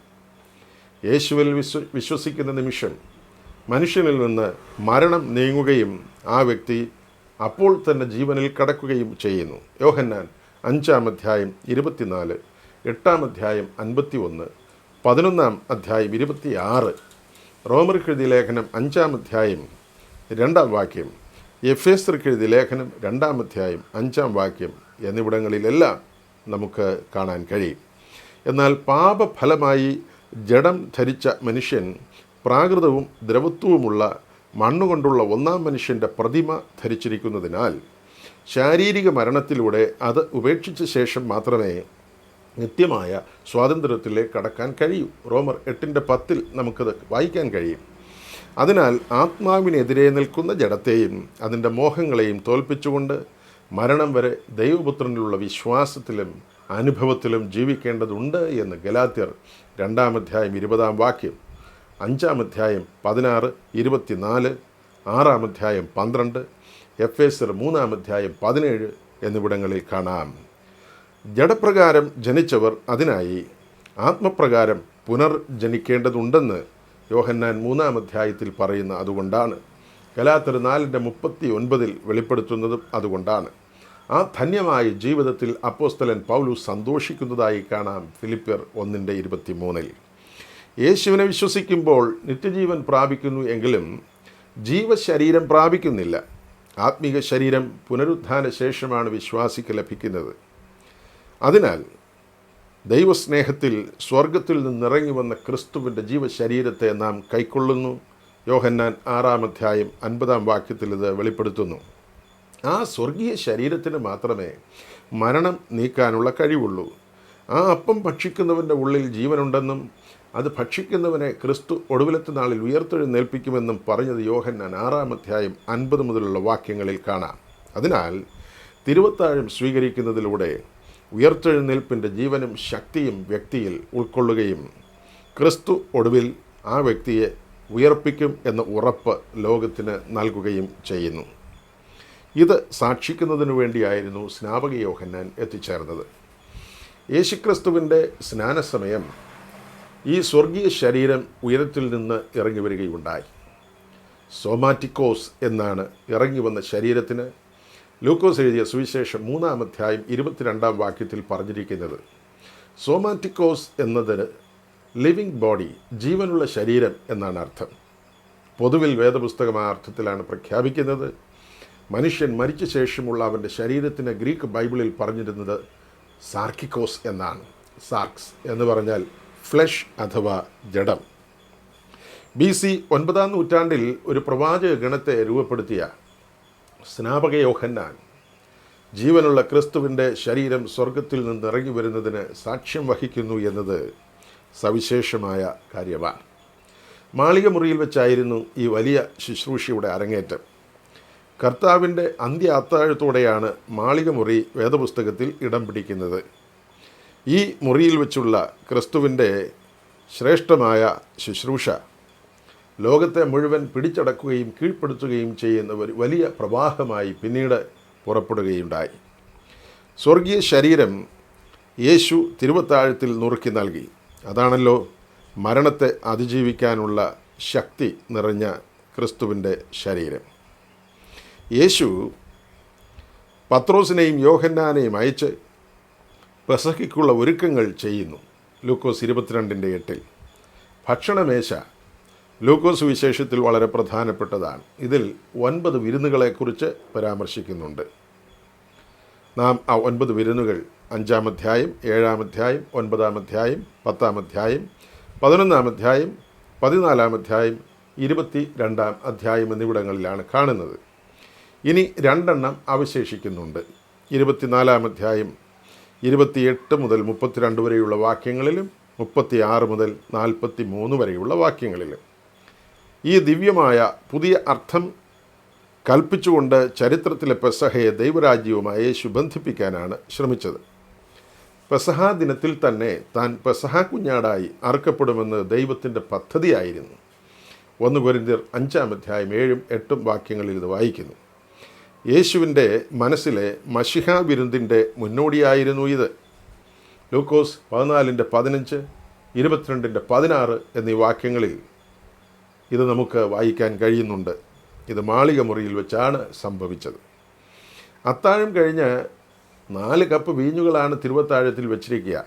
യേശുവിൽ വിശ്വസിക്കുന്ന നിമിഷം മനുഷ്യനിൽ നിന്ന് മരണം നീങ്ങുകയും ആ വ്യക്തി അപ്പോൾ തന്നെ ജീവനിൽ കടക്കുകയും ചെയ്യുന്നു. യോഹന്നാൻ 5-ാം 24, 8-ാം 51, 11-ാം 26, റോമർക്ക് എഴുതിയ ലേഖനം 5-ാം 2-ാം വാക്യം, എഫേസ്യർക്ക് എഴുതിയ ലേഖനം 2-ാം 5-ാം വാക്യം എന്നിവിടങ്ങളിലെല്ലാം നമുക്ക് കാണാൻ കഴിയും. എന്നാൽ പാപഫലമായി ജഡം ധരിച്ച മനുഷ്യൻ പ്രാകൃതവും ദ്രവത്വവുമുള്ള മണ്ണുകൊണ്ടുള്ള 1-ാം മനുഷ്യൻ്റെ പ്രതിമ ധരിച്ചിരിക്കുന്നതിനാൽ ശാരീരിക മരണത്തിലൂടെ അത് ഉപേക്ഷിച്ച ശേഷം മാത്രമേ നിത്യമായ സ്വാതന്ത്ര്യത്തിലേക്ക് കടക്കാൻ കഴിയൂ. റോമർ 8:10 നമുക്കത് വായിക്കാൻ കഴിയും. അതിനാൽ ആത്മാവിനെതിരെ നിൽക്കുന്ന ജഡത്തെയും അതിൻ്റെ മോഹങ്ങളെയും തോൽപ്പിച്ചുകൊണ്ട് മരണം വരെ ദൈവപുത്രനിലുള്ള വിശ്വാസത്തിലും അനുഭവത്തിലും ജീവിക്കേണ്ടതുണ്ട് എന്ന് ഗലാത്യർ 2-ാം 20-ാം വാക്യം, 5-ാം 16, 24, 6-ാം 12, എഫേസ്യർ 3-ാം 17 എന്നിവിടങ്ങളിൽ കാണാം. ജഡപ്രകാരം ജനിച്ചവർ അതിനായി ആത്മപ്രകാരം പുനർജനിക്കേണ്ടതുണ്ടെന്ന് യോഹന്നാൻ 3-ാം പറയുന്ന അതുകൊണ്ടാണ്. ഗലാത്യർ 4:39 വെളിപ്പെടുത്തുന്നതും അതുകൊണ്ടാണ്. ആ ധന്യമായ ജീവിതത്തിൽ അപ്പോസ്തലൻ പൗലോസ് സന്തോഷിക്കുന്നതായി കാണാം. ഫിലിപ്പിയർ 1:23 യേശുവിനെ വിശ്വസിക്കുമ്പോൾ നിത്യജീവൻ പ്രാപിക്കുന്നു എങ്കിലും ജീവശരീരം പ്രാപിക്കുന്നില്ല. ആത്മീക ശരീരം പുനരുത്ഥാന ശേഷമാണ് വിശ്വാസിക്ക് ലഭിക്കുന്നത്. അതിനാൽ ദൈവസ്നേഹത്തിൽ സ്വർഗത്തിൽ നിന്നിറങ്ങി വന്ന ക്രിസ്തുവിൻ്റെ ജീവശരീരത്തെ നാം കൈക്കൊള്ളുന്നു. യോഹന്നാൻ 6-ാം 50-ാം വാക്യത്തിൽ ഇത് വെളിപ്പെടുത്തുന്നു. ആ സ്വർഗീയ ശരീരത്തിന് മാത്രമേ മരണം നീക്കാനുള്ള കഴിവുള്ളൂ. ആ അപ്പം ഭക്ഷിക്കുന്നവൻ്റെ ഉള്ളിൽ ജീവനുണ്ടെന്നും അത് ഭക്ഷിക്കുന്നവനെ ക്രിസ്തു ഒടുവിലത്തെ നാളിൽ ഉയർത്തെഴുന്നേൽപ്പിക്കുമെന്നും പറഞ്ഞത് യോഹന്നാൻ 6-ാം 50 മുതലുള്ള വാക്യങ്ങളിൽ കാണാം. അതിനാൽ തിരുവത്താഴം സ്വീകരിക്കുന്നതിലൂടെ ഉയർത്തെഴുന്നേൽപ്പിൻ്റെ ജീവനും ശക്തിയും വ്യക്തിയിൽ ഉൾക്കൊള്ളുകയും ക്രിസ്തു ഒടുവിൽ ആ വ്യക്തിയെ ഉയർപ്പിക്കും എന്ന ഉറപ്പ് ലോകത്തിന് നൽകുകയും ചെയ്യുന്നു. ഇത് സാക്ഷിക്കുന്നതിനു വേണ്ടിയായിരുന്നു സ്നാപക യോഹന്നാൻ എത്തിച്ചേർന്നത്. യേശുക്രിസ്തുവിൻ്റെ സ്നാനസമയം ഈ സ്വർഗീയ ശരീരം ഉയരത്തിൽ നിന്ന് ഇറങ്ങി വരികയുണ്ടായി. സോമാറ്റിക്കോസ് എന്നാണ് ഇറങ്ങി വന്ന ശരീരത്തിന്. ലൂക്കോസ് എഴുതിയ സുവിശേഷം 3-ാം അധ്യായം 22-ാം വാക്യത്തിൽ പറഞ്ഞിരിക്കുന്നത്. സോമാറ്റിക്കോസ് എന്നത് ലിവിങ് ബോഡി, ജീവനുള്ള ശരീരം എന്നാണ് അർത്ഥം. പൊതുവിൽ വേദപുസ്തകം ആ അർത്ഥത്തിലാണ് പ്രഖ്യാപിക്കുന്നത്. മനുഷ്യൻ മരിച്ച ശേഷമുള്ള അവൻ്റെ ശരീരത്തിന് ഗ്രീക്ക് ബൈബിളിൽ പറഞ്ഞിരുന്നത് സാർക്കിക്കോസ് എന്നാണ്. സാർക്സ് എന്ന് പറഞ്ഞാൽ ഫ്ലഷ് അഥവാ ജഡം. BC 9-ാം നൂറ്റാണ്ടിൽ ഒരു പ്രവാചക ഗണത്തെ രൂപപ്പെടുത്തിയ സ്നാപക യോഹന്നാൻ ജീവനുള്ള ക്രിസ്തുവിൻ്റെ ശരീരം സ്വർഗത്തിൽ നിന്ന് ഇറങ്ങി വരുന്നതിന് സാക്ഷ്യം വഹിക്കുന്നു എന്നത് സവിശേഷമായ കാര്യമാണ്. മാളികമുറിയിൽ വെച്ചായിരുന്നു ഈ വലിയ ശുശ്രൂഷയുടെ അരങ്ങേറ്റം. കർത്താവിൻ്റെ അന്ത്യ അത്താഴത്തോടെയാണ് മാളികമുറി വേദപുസ്തകത്തിൽ ഇടം പിടിക്കുന്നത്. ഈ മുറിയിൽ വെച്ചുള്ള ക്രിസ്തുവിൻ്റെ ശ്രേഷ്ഠമായ ശുശ്രൂഷ ലോകത്തെ മുഴുവൻ പിടിച്ചടക്കുകയും കീഴ്പ്പെടുത്തുകയും ചെയ്യുന്ന ഒരു വലിയ പ്രവാഹമായി പിന്നീട് പുറപ്പെടുകയുണ്ടായി. സ്വർഗീയ ശരീരം യേശു തിരുവത്താഴത്തിൽ നുറുക്കി നൽകി. അതാണല്ലോ മരണത്തെ അതിജീവിക്കാനുള്ള ശക്തി നിറഞ്ഞ ക്രിസ്തുവിൻ്റെ ശരീരം. യേശു പത്രോസിനെയും യോഹന്നാനെയും അയച്ച് പെസഹയ്ക്കുള്ള ഒരുക്കങ്ങൾ ചെയ്യുന്നു. ലൂക്കോസ് 22:8. ഭക്ഷണമേശ ലൂക്കോസ് വിശേഷത്തിൽ വളരെ പ്രധാനപ്പെട്ടതാണ്. ഇതിൽ 9 വിരുന്നുകളെക്കുറിച്ച് പരാമർശിക്കുന്നുണ്ട്. നാം ആ 9 വിരുന്നുകൾ 5-ാം അധ്യായം, 7-ാം അധ്യായം, 9-ാം അധ്യായം, 10-ാം അധ്യായം, 11-ാം അധ്യായം, 14-ാം അധ്യായം, 22-ാം അധ്യായം എന്നിവിടങ്ങളിലാണ് കാണുന്നത്. ഇനി 2 എണ്ണം അവശേഷിക്കുന്നുണ്ട്. 24-ാം അധ്യായം 28 മുതൽ 32 വരെയുള്ള വാക്യങ്ങളിലും 36 മുതൽ 43 വരെയുള്ള വാക്യങ്ങളിലും. ഈ ദിവ്യമായ പുതിയ അർത്ഥം കൽപ്പിച്ചുകൊണ്ട് ചരിത്രത്തിലെ പെസഹയെ ദൈവരാജ്യവുമായി യേശു ബന്ധിപ്പിക്കാനാണ് ശ്രമിച്ചത്. പെസഹാ ദിനത്തിൽ തന്നെ താൻ പെസഹാ കുഞ്ഞാടായി അറുക്കപ്പെടുമെന്ന് ദൈവത്തിൻ്റെ പദ്ധതിയായിരുന്നു. 1 കൊരിന്ത്യർ 5-ാം അധ്യായം 7-ഉം 8-ഉം വാക്യങ്ങളിൽ ഇത് വായിക്കുന്നു. യേശുവിൻ്റെ മനസ്സിലെ മശിഹാ വിരുന്നിൻ്റെ മുന്നോടിയായിരുന്നു ഇത്. ലൂക്കോസ് 14:15, 22:16 എന്നീ വാക്യങ്ങളിൽ ഇത് നമുക്ക് വായിക്കാൻ കഴിയുന്നുണ്ട്. ഇത് മാളികമുറിയിൽ വെച്ചാണ് സംഭവിച്ചത്. അത്താഴം കഴിഞ്ഞ് 4 കപ്പ് വീഞ്ഞുകളാണ് തിരുവത്താഴത്തിൽ വെച്ചിരിക്കുക.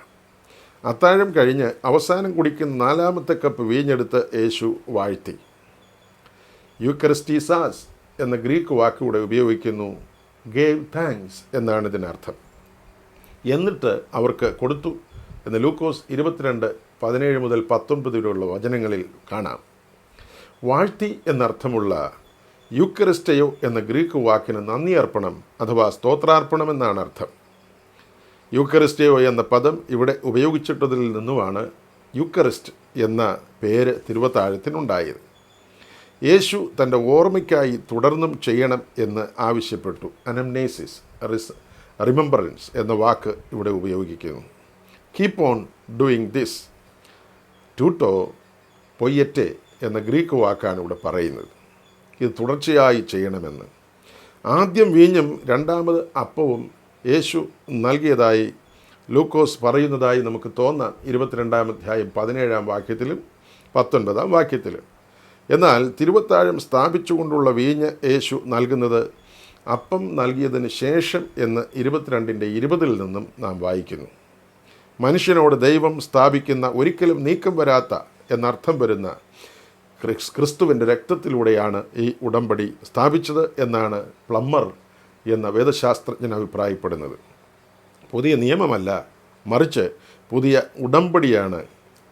അത്താഴം കഴിഞ്ഞ് അവസാനം കുടിക്കുന്ന 4-ാമത്തെ കപ്പ് വീഞ്ഞെടുത്ത് യേശു വാഴ്ത്തി. യൂക്കറിസ്റ്റീസാസ് എന്ന ഗ്രീക്ക് വാക്കിലൂടെ ഉപയോഗിക്കുന്നു. ഗേവ് താങ്ക്സ് എന്നാണ് ഇതിനർത്ഥം. എന്നിട്ട് അവർക്ക് കൊടുത്തു എന്ന് ലൂക്കോസ് 22:17 മുതൽ 19 വരെയുള്ള വചനങ്ങളിൽ കാണാം. വാഴ്ത്തി എന്നർത്ഥമുള്ള യൂക്കറിസ്റ്റയോ എന്ന ഗ്രീക്ക് വാക്കിന് നന്ദി അർപ്പണം അഥവാ സ്തോത്രാർപ്പണം എന്നാണ് അർത്ഥം. യൂക്കറിസ്റ്റയോ എന്ന പദം ഇവിടെ ഉപയോഗിച്ചിട്ടതിൽ നിന്നുമാണ് യൂക്കറിസ്റ്റ് എന്ന പേര് തിരുവത്താഴത്തിനുണ്ടായത്. യേശു തൻ്റെ ഓർമ്മയ്ക്കായി തുടർന്നും ചെയ്യണം എന്ന് ആവശ്യപ്പെട്ടു. അനംനേസിസ്, റിമെമ്പറൻസ് എന്ന വാക്ക് ഇവിടെ ഉപയോഗിക്കുന്നു. Keep on doing this. ടൂട്ടോ പൊയ്യറ്റെ എന്ന ഗ്രീക്ക് വാക്കാണ് ഇവിടെ പറയുന്നത്. ഇത് തുടർച്ചയായി ചെയ്യണമെന്ന്. ആദ്യം വീഞ്ഞും 2-ാമത് അപ്പവും യേശു നൽകിയതായി ലൂക്കോസ് പറയുന്നതായി നമുക്ക് തോന്നാം. 22-ാം അധ്യായം 17-ാം വാക്യത്തിലും 19-ാം വാക്യത്തിലും. എന്നാൽ തിരുവത്താഴം സ്ഥാപിച്ചുകൊണ്ടുള്ള വീഞ്ഞ് യേശു നൽകുന്നത് അപ്പം നൽകിയതിന് ശേഷം എന്ന് 22:20 നിന്നും നാം വായിക്കുന്നു. മനുഷ്യനോട് ദൈവം സ്ഥാപിക്കുന്ന ഒരിക്കലും നീക്കം വരാത്ത എന്നർത്ഥം വരുന്ന ക്രിസ്തുവിൻ്റെ രക്തത്തിലൂടെയാണ് ഈ ഉടമ്പടി സ്ഥാപിച്ചത് എന്നാണ് പ്ലമ്മർ എന്ന വേദശാസ്ത്രജ്ഞൻ അഭിപ്രായപ്പെടുന്നത്. പുതിയ നിയമമല്ല, മറിച്ച് പുതിയ ഉടമ്പടിയാണ്.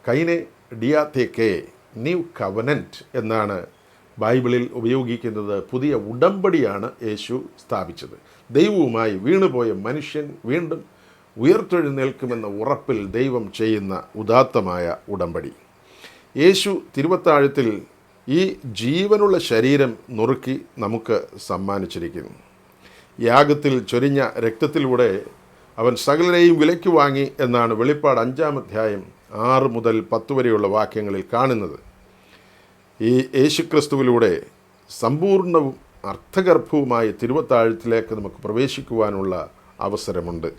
കൈനെ ഡിയാത്തേക്കെ, ന്യൂ കവനൻറ്റ് എന്നാണ് ബൈബിളിൽ ഉപയോഗിക്കുന്നത്. പുതിയ ഉടമ്പടിയാണ് യേശു സ്ഥാപിച്ചത്. ദൈവവുമായി വീണുപോയ മനുഷ്യൻ വീണ്ടും ഉയർത്തെഴുന്നേൽക്കുമെന്ന ഉറപ്പിൽ ദൈവം ചെയ്യുന്ന ഉദാത്തമായ ഉടമ്പടി. യേശു തിരുവത്താഴത്തിൽ ഈ ജീവനുള്ള ശരീരം നുറുക്കി നമുക്ക് സമ്മാനിച്ചിരിക്കുന്നു. യാഗത്തിൽ ചൊരിഞ്ഞ രക്തത്തിലൂടെ അവൻ സകലരെയും വിലയ്ക്ക് വാങ്ങി എന്നാണ് വെളിപ്പാട് 5-ാം അധ്യായം 6 മുതൽ 10 വരെയുള്ള വാക്യങ്ങളിൽ കാണുന്നത്. ഈ യേശുക്രിസ്തുവിലൂടെ സമ്പൂർണവും അർത്ഥഗർഭവുമായ തിരുവത്താഴത്തിലേക്ക് നമുക്ക് പ്രവേശിക്കുവാനുള്ള അവസരമുണ്ട്.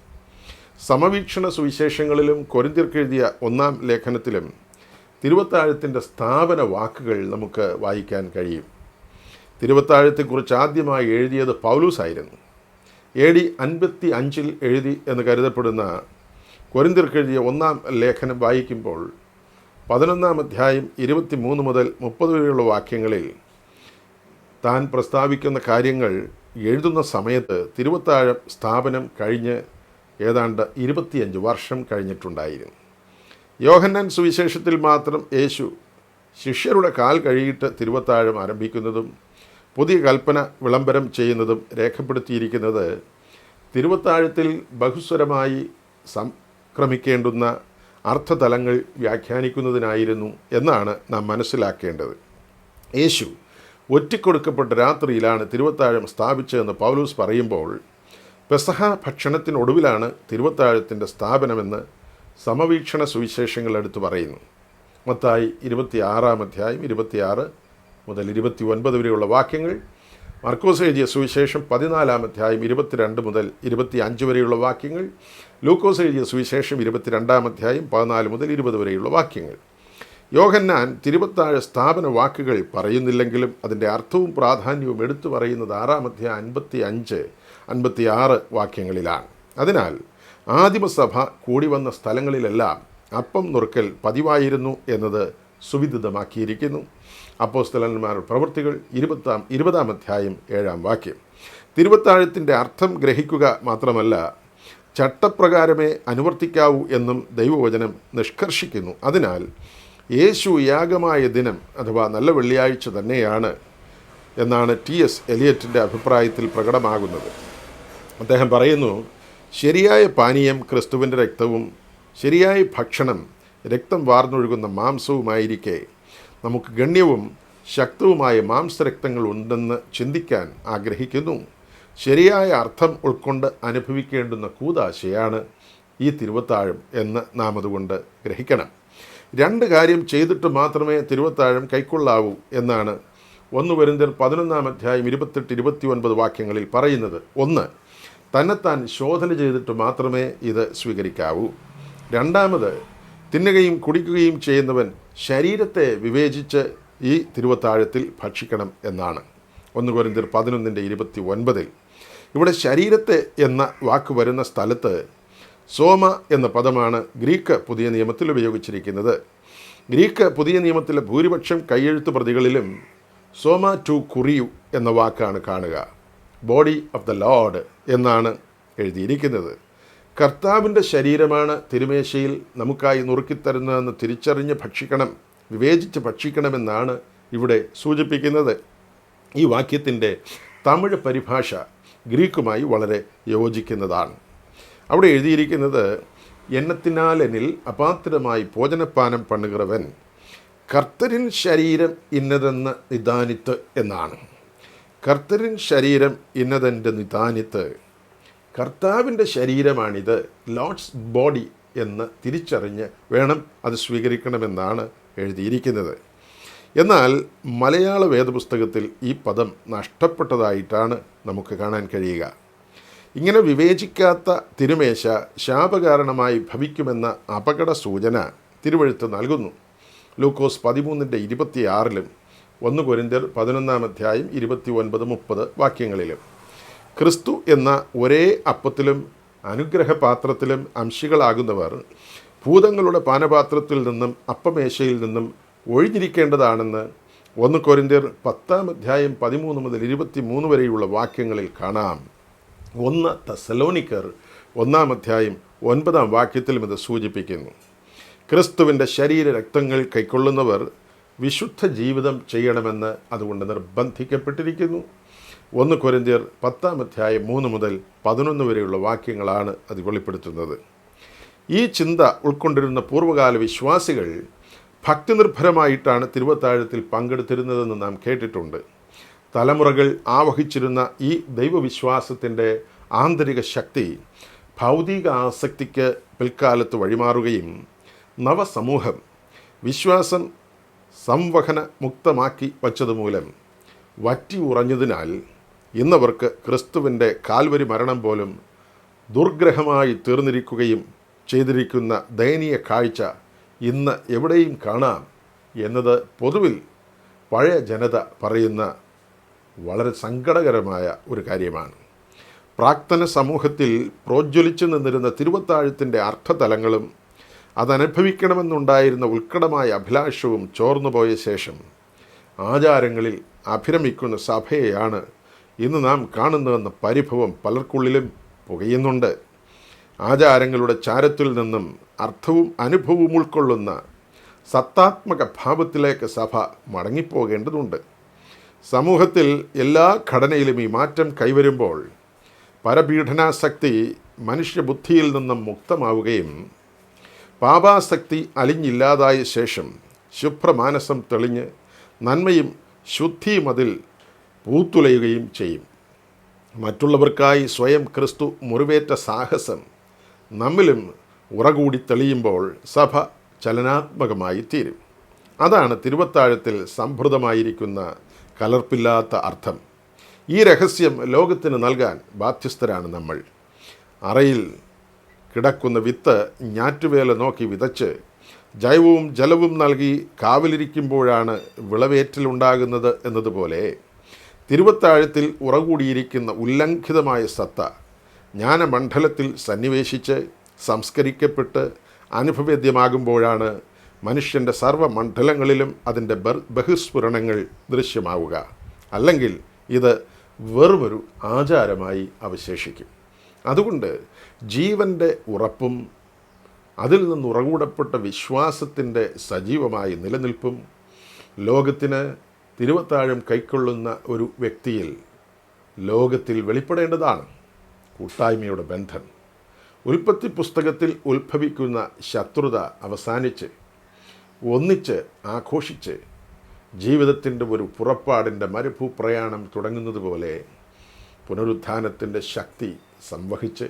സമവീക്ഷണ സുവിശേഷങ്ങളിലും കൊരിന്ത്യർക്കെഴുതിയ 1-ാം ലേഖനത്തിലും തിരുവത്താഴത്തിൻ്റെ സ്ഥാപന വാക്കുകൾ നമുക്ക് വായിക്കാൻ കഴിയും. തിരുവത്താഴത്തെക്കുറിച്ച് ആദ്യമായി എഴുതിയത് പൗലൂസായിരുന്നു. AD 55 എഴുതി എന്ന് കരുതപ്പെടുന്ന കൊരിന്ത്യർക്ക് എഴുതിയ 1-ാം ലേഖനം വായിക്കുമ്പോൾ 11-ാം അധ്യായം 23 മുതൽ 30 വരെയുള്ള വാക്യങ്ങളിൽ താൻ പ്രസ്താവിക്കുന്ന കാര്യങ്ങൾ എഴുതുന്ന സമയത്ത് തിരുവത്താഴം സ്ഥാപനം കഴിഞ്ഞ് ഏതാണ്ട് 25 വർഷം കഴിഞ്ഞിട്ടുണ്ടായിരുന്നു. യോഹന്നാൻ സുവിശേഷത്തിൽ മാത്രം യേശു ശിഷ്യരുടെ കാൽ കഴുകിയിട്ട് തിരുവത്താഴം ആരംഭിക്കുന്നതും പുതിയ കൽപ്പന വിളംബരം ചെയ്യുന്നതും രേഖപ്പെടുത്തിയിരിക്കുന്നത് തിരുവത്താഴത്തിൽ ബഹുസ്വരമായി സംക്രമിക്കേണ്ടുന്ന അർത്ഥതലങ്ങൾ വ്യാഖ്യാനിക്കുന്നതിനായിരുന്നു എന്നാണ് നാം മനസ്സിലാക്കേണ്ടത്. യേശു ഒറ്റിക്കൊടുക്കപ്പെട്ട രാത്രിയിലാണ് തിരുവത്താഴം സ്ഥാപിച്ചതെന്ന് പൗലോസ് പറയുമ്പോൾ പെസഹ ഭക്ഷണത്തിനൊടുവിലാണ് തിരുവത്താഴത്തിൻ്റെ സ്ഥാപനമെന്ന് സമവീക്ഷണ സുവിശേഷങ്ങൾ എടുത്തു പറയുന്നു. മത്തായി 26-ാം അധ്യായം 26 മുതൽ 29 വരെയുള്ള വാക്യങ്ങൾ, മർക്കോസ് എഴുതിയ സുവിശേഷം 14-ാം അധ്യായം 22 മുതൽ 25 വരെയുള്ള വാക്യങ്ങൾ, ലൂക്കോസ് എഴുതിയ സുവിശേഷം 22-ാം അധ്യായം 14 മുതൽ 20 വരെയുള്ള വാക്യങ്ങൾ. യോഹന്നാൻ തിരുവത്താഴ സ്ഥാപന വാക്കുകൾ പറയുന്നില്ലെങ്കിലും അതിൻ്റെ അർത്ഥവും പ്രാധാന്യവും എടുത്തു പറയുന്നത് 6-ാം അധ്യായം 55-56 വാക്യങ്ങളിലാണ്. അതിനാൽ ആദിമസഭ കൂടി വന്ന സ്ഥലങ്ങളിലെല്ലാം അപ്പം നുറുക്കൽ പതിവായിരുന്നു എന്നത് സുവിദിതമാക്കിയിരിക്കുന്നു. അപ്പോസ്തലന്മാരുടെ പ്രവൃത്തികൾ 20-ാം അധ്യായം 7-ാം വാക്യം. തിരുവത്താഴത്തിൻ്റെ അർത്ഥം ഗ്രഹിക്കുക മാത്രമല്ല, ചട്ടപ്രകാരമേ അനുവർത്തിക്കാവൂ എന്നും ദൈവവചനം നിഷ്കർഷിക്കുന്നു. അതിനാൽ യേശു യാഗമായ ദിനം അഥവാ നല്ല വെള്ളിയാഴ്ച തന്നെയാണ് എന്നാണ് TS എലിയറ്റിൻ്റെ അഭിപ്രായത്തിൽ പ്രകടമാകുന്നത്. അദ്ദേഹം പറയുന്നു, ശരിയായ പാനീയം ക്രിസ്തുവിൻ്റെ രക്തവും ശരിയായ ഭക്ഷണം രക്തം വാർന്നൊഴുകുന്ന മാംസവുമായിരിക്കെ നമുക്ക് ഗണ്യവും ശക്തവുമായ മാംസരക്തങ്ങൾ ഉണ്ടെന്ന് ചിന്തിക്കാൻ ആഗ്രഹിക്കുന്നു. ശരിയായ അർത്ഥം ഉൾക്കൊണ്ട് അനുഭവിക്കേണ്ടുന്ന കൂദാശയാണ് ഈ തിരുവത്താഴം എന്ന് നാം അതുകൊണ്ട് ഗ്രഹിക്കണം. 2 കാര്യം ചെയ്തിട്ട് മാത്രമേ തിരുവത്താഴം കൈക്കൊള്ളാവൂ എന്നാണ് 1 കൊരിന്ത്യർ 11-ാം അധ്യായം 28-29 വാക്യങ്ങളിൽ പറയുന്നത്. 1, തന്നെത്താൻ ശോധന ചെയ്തിട്ട് മാത്രമേ ഇത് സ്വീകരിക്കാവൂ. 2, തിന്നുകയും കുടിക്കുകയും ചെയ്യുന്നവൻ ശരീരത്തെ വിവേചിച്ച് ഈ തിരുവത്താഴത്തിൽ ഭക്ഷിക്കണം എന്നാണ് 1 കൊരിന്ത്യർ 11-29. ഇവിടെ ശരീരത്തെ എന്ന വാക്ക് വരുന്ന സ്ഥലത്ത് സോമ എന്ന പദമാണ് ഗ്രീക്ക് പുതിയ നിയമത്തിൽ ഉപയോഗിച്ചിരിക്കുന്നത്. ഗ്രീക്ക് പുതിയ നിയമത്തിലെ ഭൂരിപക്ഷം കൈയെഴുത്ത് പ്രതികളിലും സോമ ടു കുറിയു എന്ന വാക്കാണ് കാണുക. ബോഡി ഓഫ് ദ ലോർഡ് എന്നാണ് എഴുതിയിരിക്കുന്നത്. കർത്താവിൻ്റെ ശരീരമാണ് തിരുമേശയിൽ നമുക്കായി നുറുക്കിത്തരുന്നതെന്ന് തിരിച്ചറിഞ്ഞ് ഭക്ഷിക്കണം, വിവേചിച്ച് ഭക്ഷിക്കണമെന്നാണ് ഇവിടെ സൂചിപ്പിക്കുന്നത്. ഈ വാക്യത്തിൻ്റെ തമിഴ് പരിഭാഷ ഗ്രീക്കുമായി വളരെ യോജിക്കുന്നതാണ്. അവിടെ എഴുതിയിരിക്കുന്നത്, എണ്ണത്തിനാൽ എന്നിൽ അപാത്രമായി ഭോജനപാനം പണ്ണുகிறവൻ കർത്തരിൻ ശരീരം ഇന്നതെന്ന് നിദാനിത്ത് എന്നാണ്. കർത്തരിൻ ശരീരം ഇന്നതെൻ്റെ നിദാനിത്ത്, കർത്താവിൻ്റെ ശരീരമാണിത്, ലോർഡ്സ് ബോഡി എന്ന് തിരിച്ചറിഞ്ഞ് വേണം അത് സ്വീകരിക്കണമെന്നാണ് എഴുതിയിരിക്കുന്നത്. എന്നാൽ മലയാള വേദപുസ്തകത്തിൽ ഈ പദം നഷ്ടപ്പെട്ടതായിട്ടാണ് നമുക്ക് കാണാൻ കഴിയുക. ഇങ്ങനെ വിവേചിക്കാത്ത തിരുമേശ ശാപകാരണമായി ഭവിക്കുമെന്ന അപകട സൂചന തിരുവെഴുത്ത് നൽകുന്നു. ലൂക്കോസ് 13-26 1 കൊരിന്ത്യർ 11-ാം അധ്യായം 29-30 വാക്യങ്ങളിലും. ക്രിസ്തു എന്ന ഒരേ അപ്പത്തിലും അനുഗ്രഹപാത്രത്തിലും അംശികളാകുന്നവർ ഭൂതങ്ങളുടെ പാനപാത്രത്തിൽ നിന്നും അപ്പമേശയിൽ നിന്നും ഒഴിഞ്ഞിരിക്കേണ്ടതാണെന്ന് 1 കൊരിന്ത്യർ 10-ാം അധ്യായം 13 മുതൽ 23 വരെയുള്ള വാക്യങ്ങളിൽ കാണാം. 1 തെസ്സലോനിക്കർ 1-ാം അധ്യായം 9-ാം വാക്യത്തിലും ഇത് സൂചിപ്പിക്കുന്നു. ക്രിസ്തുവിൻ്റെ ശരീര രക്തങ്ങൾ കൈക്കൊള്ളുന്നവർ വിശുദ്ധ ജീവിതം ചെയ്യണമെന്ന് അതുകൊണ്ട് നിർബന്ധിക്കപ്പെട്ടിരിക്കുന്നു. 1 കൊരിന്ത്യർ 10-ാം അധ്യായം 3 മുതൽ 11 വരെയുള്ള വാക്യങ്ങളാണ് അത് വെളിപ്പെടുത്തുന്നത്. ഈ ചിന്ത ഉൾക്കൊണ്ടിരുന്ന പൂർവ്വകാല വിശ്വാസികൾ ഭക്തിനിർഭരമായിട്ടാണ് തിരുവത്താഴത്തിൽ പങ്കെടുത്തിരുന്നതെന്ന് നാം കേട്ടിട്ടുണ്ട്. തലമുറകൾ ആവഹിച്ചിരുന്ന ഈ ദൈവവിശ്വാസത്തിൻ്റെ ആന്തരിക ശക്തി ഭൗതിക ആസക്തിക്ക് പിൽക്കാലത്ത് വഴിമാറുകയും നവസമൂഹം വിശ്വാസം സംവഹന മുക്തമാക്കി വച്ചതുമൂലം വറ്റി ഉറഞ്ഞതിനാൽ ഇന്നവർക്ക് ക്രിസ്തുവിൻ്റെ കാൽവരി മരണം പോലും ദുർഗ്രഹമായി തീർന്നിരിക്കുകയും ചെയ്തിരിക്കുന്ന ദയനീയ കാഴ്ച ഇന്ന് എവിടെയും കാണാം എന്നത് പൊതുവിൽ പഴയ ജനത പറയുന്ന വളരെ സങ്കടകരമായ ഒരു കാര്യമാണ്. പ്രാക്തന സമൂഹത്തിൽ പ്രോജ്വലിച്ചു നിന്നിരുന്ന തിരുവത്താഴത്തിൻ്റെ അർത്ഥതലങ്ങളും അതനുഭവിക്കണമെന്നുണ്ടായിരുന്ന ഉത്കടമായ അഭിലാഷവും ചോർന്നുപോയ ശേഷം ആചാരങ്ങളിൽ അഭിരമിക്കുന്ന സഭയെയാണ് ഇന്ന് നാം കാണുന്നതെന്ന പരിഭവം പലർക്കുള്ളിലും പുകയുന്നുണ്ട്. ആചാരങ്ങളുടെ ചാരത്തിൽ നിന്നും അർത്ഥവും അനുഭവവും ഉൾക്കൊള്ളുന്ന സത്താത്മക ഭാവത്തിലേക്ക് സഭ മടങ്ങിപ്പോകേണ്ടതുണ്ട്. സമൂഹത്തിൽ എല്ലാ ഘടനയിലും ഈ മാറ്റം കൈവരുമ്പോൾ പരപീഡനാസക്തി മനുഷ്യബുദ്ധിയിൽ നിന്നും മുക്തമാവുകയും പാപാസക്തി അലിഞ്ഞില്ലാതായ ശേഷം ശുഭ്രമാനസം തെളിഞ്ഞ് നന്മയും ശുദ്ധിയും അതിൽ പൂത്തുലയുകയും ചെയ്യും. മറ്റുള്ളവർക്കായി സ്വയം ക്രിസ്തു മുറിവേറ്റ സാഹസം നമ്മിലും ഉറകൂടി തെളിയുമ്പോൾ സഭ ചലനാത്മകമായി തീരും. അതാണ് തിരുവത്താഴത്തിൽ സംഭൃതമായിരിക്കുന്ന കലർപ്പില്ലാത്ത അർത്ഥം. ഈ രഹസ്യം ലോകത്തിന് നൽകാൻ ബാധ്യസ്ഥരാണ് നമ്മൾ. അറയിൽ കിടക്കുന്ന വിത്ത് ഞാറ്റുവേല നോക്കി വിതച്ച് ജൈവവും ജലവും നൽകി കാവലിരിക്കുമ്പോഴാണ് വിളവേറ്റലുണ്ടാകുന്നത് എന്നതുപോലെ തിരുവത്താഴത്തിൽ ഉറകൂടിയിരിക്കുന്ന ഉല്ലംഘിതമായ സത്ത ജ്ഞാനമണ്ഡലത്തിൽ സന്നിവേശിച്ച് സംസ്കരിക്കപ്പെട്ട് അനുഭവേദ്യമാകുമ്പോഴാണ് മനുഷ്യൻ്റെ സർവ്വമണ്ഡലങ്ങളിലും അതിൻ്റെ ബഹിസ്ഫുരണങ്ങൾ ദൃശ്യമാവുക. അല്ലെങ്കിൽ ഇത് വെറുമൊരു ആചാരമായി അവശേഷിക്കും. അതുകൊണ്ട് ജീവൻ്റെ ഉറപ്പും അതിൽ നിന്ന് ഉറകൂടപ്പെട്ട വിശ്വാസത്തിൻ്റെ സജീവമായ നിലനിൽപ്പും ലോകത്തിന് തിരുവത്താഴം കൈക്കൊള്ളുന്ന ഒരു വ്യക്തിയിൽ ലോകത്തിൽ വെളിപ്പെടേണ്ടതാണ്. കൂട്ടായ്മയുടെ ബന്ധം. ഉൽപ്പത്തി പുസ്തകത്തിൽ ഉത്ഭവിക്കുന്ന ശത്രുത അവസാനിച്ച് ഒന്നിച്ച് ആഘോഷിച്ച് ജീവിതത്തിൻ്റെ ഒരു പുറപ്പാടിൻ്റെ മരുഭൂപ്രയാണം തുടങ്ങുന്നത് പോലെ പുനരുത്ഥാനത്തിൻ്റെ ശക്തി സംവഹിച്ച്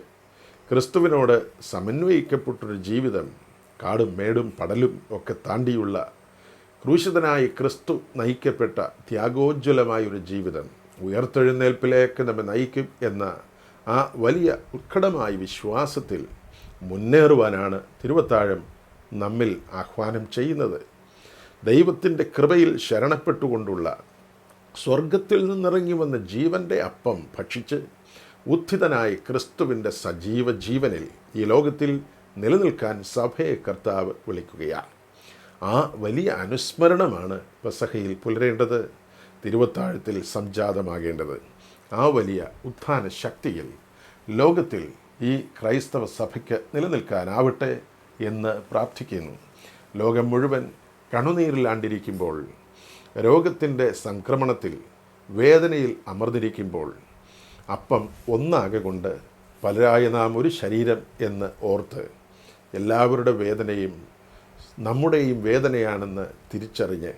ക്രിസ്തുവിനോട് സമന്വയിക്കപ്പെട്ടൊരു ജീവിതം കാടും മേടും പടലും ഒക്കെ താണ്ടിയുള്ള ക്രൂശിതനായി ക്രിസ്തു നയിക്കപ്പെട്ട ത്യാഗോജ്വലമായൊരു ജീവിതം ഉയർത്തെഴുന്നേൽപ്പിലേക്ക് നമ്മെ നയിക്കും എന്ന ആ വലിയ ഉത്കടമായ വിശ്വാസത്തിൽ മുന്നേറുവാനാണ് തിരുവത്താഴം നമ്മിൽ ആഹ്വാനം ചെയ്യുന്നത്. ദൈവത്തിൻ്റെ കൃപയിൽ ശരണപ്പെട്ടുകൊണ്ടുള്ള സ്വർഗത്തിൽ നിന്നിറങ്ങി വന്ന ജീവൻ്റെ അപ്പം ഭക്ഷിച്ച് ഉത്ഥിതനായി ക്രിസ്തുവിൻ്റെ സജീവ ജീവനിൽ ഈ ലോകത്തിൽ നിലനിൽക്കാൻ സഭയെ കർത്താവ് വിളിക്കുകയാണ്. ആ വലിയ അനുസ്മരണമാണ് പെസഹയിൽ പുലരേണ്ടത്, തിരുവത്താഴത്തിൽ സംജാതമാകേണ്ടത്. ആ വലിയ ഉത്ഥാന ശക്തിയിൽ ലോകത്തിൽ ഈ ക്രൈസ്തവ സഭയ്ക്ക് നിലനിൽക്കാനാവട്ടെ എന്ന് പ്രാർത്ഥിക്കുന്നു. ലോകം മുഴുവൻ കണ്ണുനീരിലാണ്ടിരിക്കുമ്പോൾ, രോഗത്തിൻ്റെ സംക്രമണത്തിൽ വേദനയിൽ അമർന്നിരിക്കുമ്പോൾ, അപ്പം ഒന്നാകെ കൊണ്ട് പലരായ നാം ഒരു ശരീരം എന്ന് ഓർത്ത് എല്ലാവരുടെ വേദനയും നമ്മുടെയും വേദനയാണെന്ന് തിരിച്ചറിഞ്ഞ്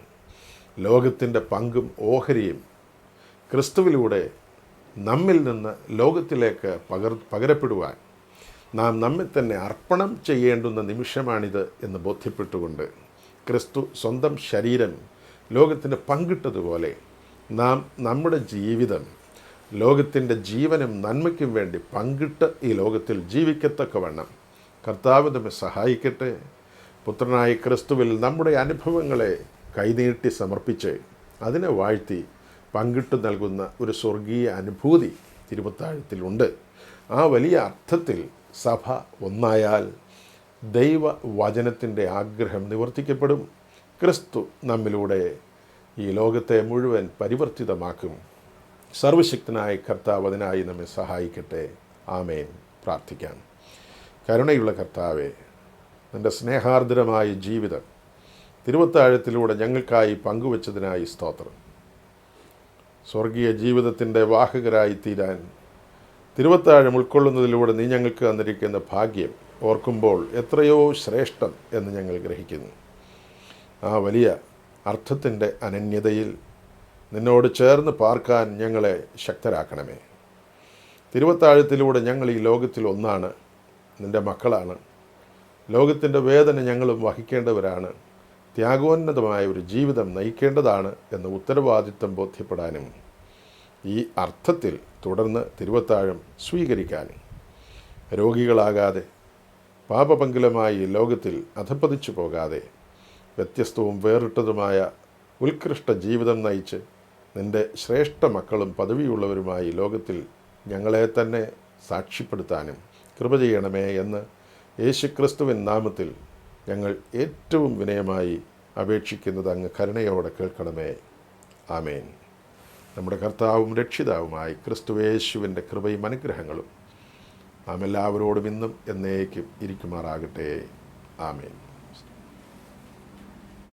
ലോകത്തിൻ്റെ പങ്കും ഓഹരിയും ക്രിസ്തുവിലൂടെ നമ്മിൽ നിന്ന് ലോകത്തിലേക്ക് പകരപ്പെടുവാൻ നാം നമ്മെ തന്നെ അർപ്പണം ചെയ്യേണ്ടുന്ന നിമിഷമാണിത് എന്ന് ബോധ്യപ്പെട്ടുകൊണ്ട് ക്രിസ്തു സ്വന്തം ശരീരം ലോകത്തിന് പങ്കിട്ടതുപോലെ നാം നമ്മുടെ ജീവിതം ലോകത്തിൻ്റെ ജീവനും നന്മയ്ക്കും വേണ്ടി പങ്കിട്ട് ഈ ലോകത്തിൽ ജീവിക്കത്തക്കവണ്ണം കർത്താവ് നമ്മെ സഹായിക്കട്ടെ. പുത്രനായ ക്രിസ്തുവിൽ നമ്മുടെ അനുഭവങ്ങളെ കൈനീട്ടി സമർപ്പിച്ച് അതിനെ വാഴ്ത്തി പങ്കിട്ട് നൽകുന്ന ഒരു സ്വർഗീയ അനുഭൂതി തിരുവത്താഴത്തിലുണ്ട്. ആ വലിയ അർത്ഥത്തിൽ സഭ ഒന്നായാൽ ദൈവവചനത്തിൻ്റെ ആഗ്രഹം നിവർത്തിക്കപ്പെടും. ക്രിസ്തു നമ്മിലൂടെ ഈ ലോകത്തെ മുഴുവൻ പരിവർത്തിതമാക്കും. സർവശക്തനായ കർത്താവ് അതിനായി നമ്മെ സഹായിക്കട്ടെ. ആമേൻ. പ്രാർത്ഥിക്കാം. കരുണയുള്ള കർത്താവേ, നിൻ്റെ സ്നേഹാർദ്രമായ ജീവിതം തിരുവത്താഴത്തിലൂടെ ഞങ്ങൾക്കായി പങ്കുവച്ചതിനായി സ്തോത്രം. സ്വർഗീയ ജീവിതത്തിൻ്റെ വാഹകരായി തീരാൻ തിരുവത്താഴം ഉൾക്കൊള്ളുന്നതിലൂടെ നീ ഞങ്ങൾക്ക് തന്നിരിക്കുന്ന ഭാഗ്യം ഓർക്കുമ്പോൾ എത്രയോ ശ്രേഷ്ഠം എന്ന് ഞങ്ങൾ ഗ്രഹിക്കുന്നു. ആ വലിയ അർത്ഥത്തിൻ്റെ അനന്യതയിൽ നിന്നോട് ചേർന്ന് പാർക്കാൻ ഞങ്ങളെ ശക്തരാക്കണമേ. തിരുവത്താഴത്തിലൂടെ ഞങ്ങൾ ഈ ലോകത്തിൽ ഒന്നാണ്, നിൻ്റെ മക്കളാണ്. ലോകത്തിൻ്റെ വേദന ഞങ്ങളും വഹിക്കേണ്ടവരാണ്. ത്യാഗോന്നതമായ ഒരു ജീവിതം നയിക്കേണ്ടതാണ് എന്ന ഉത്തരവാദിത്വം ബോധ്യപ്പെടാനും ഈ അർത്ഥത്തിൽ തുടർന്ന് തിരുവത്താഴം സ്വീകരിക്കാനും രോഗികളാകാതെ പാപപങ്കുലമായി ലോകത്തിൽ അധപ്പതിച്ചു പോകാതെ വ്യത്യസ്തവും വേറിട്ടതുമായ ഉത്കൃഷ്ട ജീവിതം നയിച്ച് നിൻ്റെ ശ്രേഷ്ഠ മക്കളും പദവിയുള്ളവരുമായി ലോകത്തിൽ ഞങ്ങളെ തന്നെ സാക്ഷ്യപ്പെടുത്താനും കൃപ ചെയ്യണമേ എന്ന് യേശുക്രിസ്തുവിൻ നാമത്തിൽ ഞങ്ങൾ ഏറ്റവും വിനയമായി അപേക്ഷിക്കുന്നത് അങ്ങ് കരുണയോടെ കേൾക്കണമേ. ആമേൻ. നമ്മുടെ കർത്താവും രക്ഷിതാവുമായി ക്രിസ്തുയേശുവിൻ്റെ കൃപയും അനുഗ്രഹങ്ങളും നാം എല്ലാവരോടും ഇന്നും എന്നേക്കും ഇരിക്കുമാറാകട്ടെ. ആമേൻ.